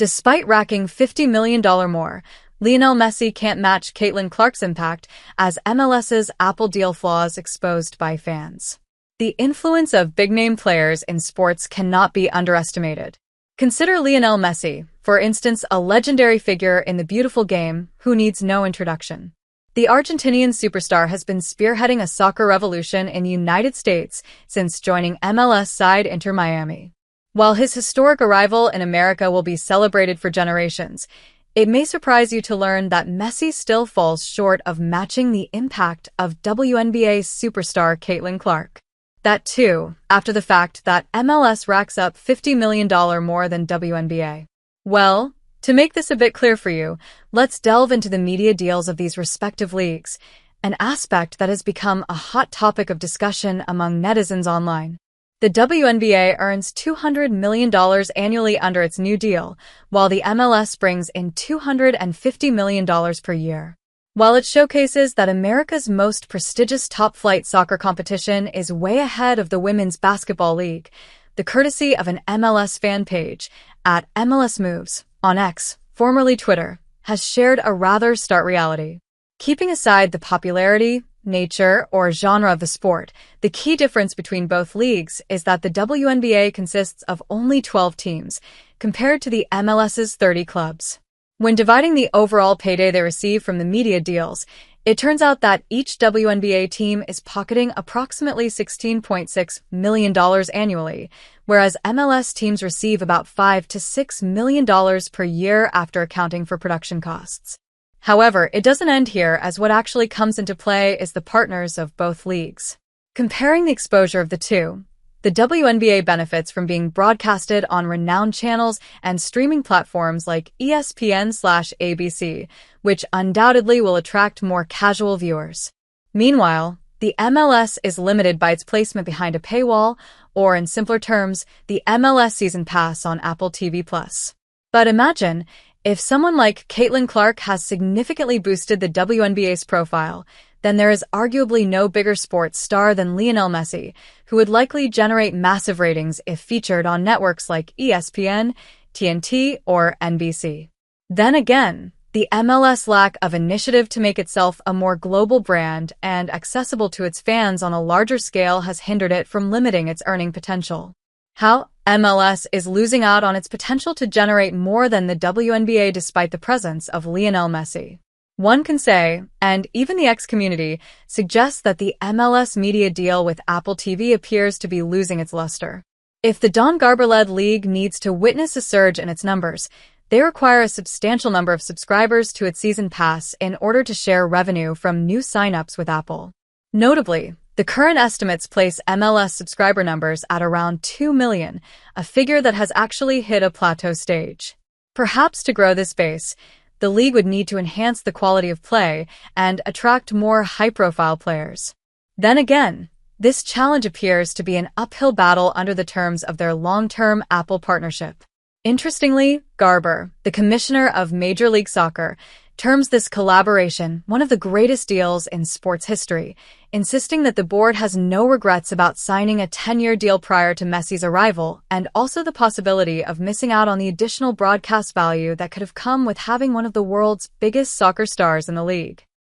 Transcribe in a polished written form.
Despite racking $50 million more, Lionel Messi can't match Caitlin Clark's impact as MLS's Apple deal flaws exposed by fans. The influence of big-name players in sports cannot be underestimated. Consider Lionel Messi, for instance, a legendary figure in the beautiful game who needs no introduction. The Argentinian superstar has been spearheading a soccer revolution in the United States since joining MLS side Inter Miami. While his historic arrival in America will be celebrated for generations, it may surprise you to learn that Messi still falls short of matching the impact of WNBA superstar Caitlin Clark. That too, after the fact that MLS racks up $50 million more than WNBA. Well, to make this a bit clear for you, let's delve into the media deals of these respective leagues, an aspect that has become a hot topic of discussion among netizens online. The WNBA earns $200 million annually under its new deal, while the MLS brings in $250 million per year. While it showcases that America's most prestigious top-flight soccer competition is way ahead of the Women's Basketball League, the courtesy of an MLS fan page at MLS Moves on X, formerly Twitter, has shared a rather stark reality. Keeping aside the popularity, nature, or genre of the sport, the key difference between both leagues is that the WNBA consists of only 12 teams, compared to the MLS's 30 clubs. When dividing the overall payday they receive from the media deals, it turns out that each WNBA team is pocketing approximately $16.6 million annually, whereas MLS teams receive about $5 to $6 million per year after accounting for production costs. However, it doesn't end here, as what actually comes into play is the partners of both leagues. Comparing the exposure of the two, the WNBA benefits from being broadcasted on renowned channels and streaming platforms like ESPN/ABC, which undoubtedly will attract more casual viewers. Meanwhile, the MLS is limited by its placement behind a paywall, or in simpler terms, the MLS Season Pass on Apple TV+. But imagine, if someone like Caitlin Clark has significantly boosted the WNBA's profile, then there is arguably no bigger sports star than Lionel Messi, who would likely generate massive ratings if featured on networks like ESPN, TNT, or NBC. Then again, the MLS lack of initiative to make itself a more global brand and accessible to its fans on a larger scale has hindered it from limiting its earning potential. How? MLS is losing out on its potential to generate more than the WNBA despite the presence of Lionel Messi. One can say, and even the X community suggests, that the MLS media deal with Apple TV appears to be losing its luster. If the Don Garber-led league needs to witness a surge in its numbers, they require a substantial number of subscribers to its season pass in order to share revenue from new signups with Apple. Notably, the current estimates place MLS subscriber numbers at around 2 million, a figure that has actually hit a plateau stage. Perhaps to grow this base, the league would need to enhance the quality of play and attract more high-profile players. Then again, this challenge appears to be an uphill battle under the terms of their long-term Apple partnership. Interestingly, Garber, the commissioner of Major League Soccer, terms this collaboration one of the greatest deals in sports history, insisting that the board has no regrets about signing a 10-year deal prior to Messi's arrival, and also the possibility of missing out on the additional broadcast value that could have come with having one of the world's biggest soccer stars in the league.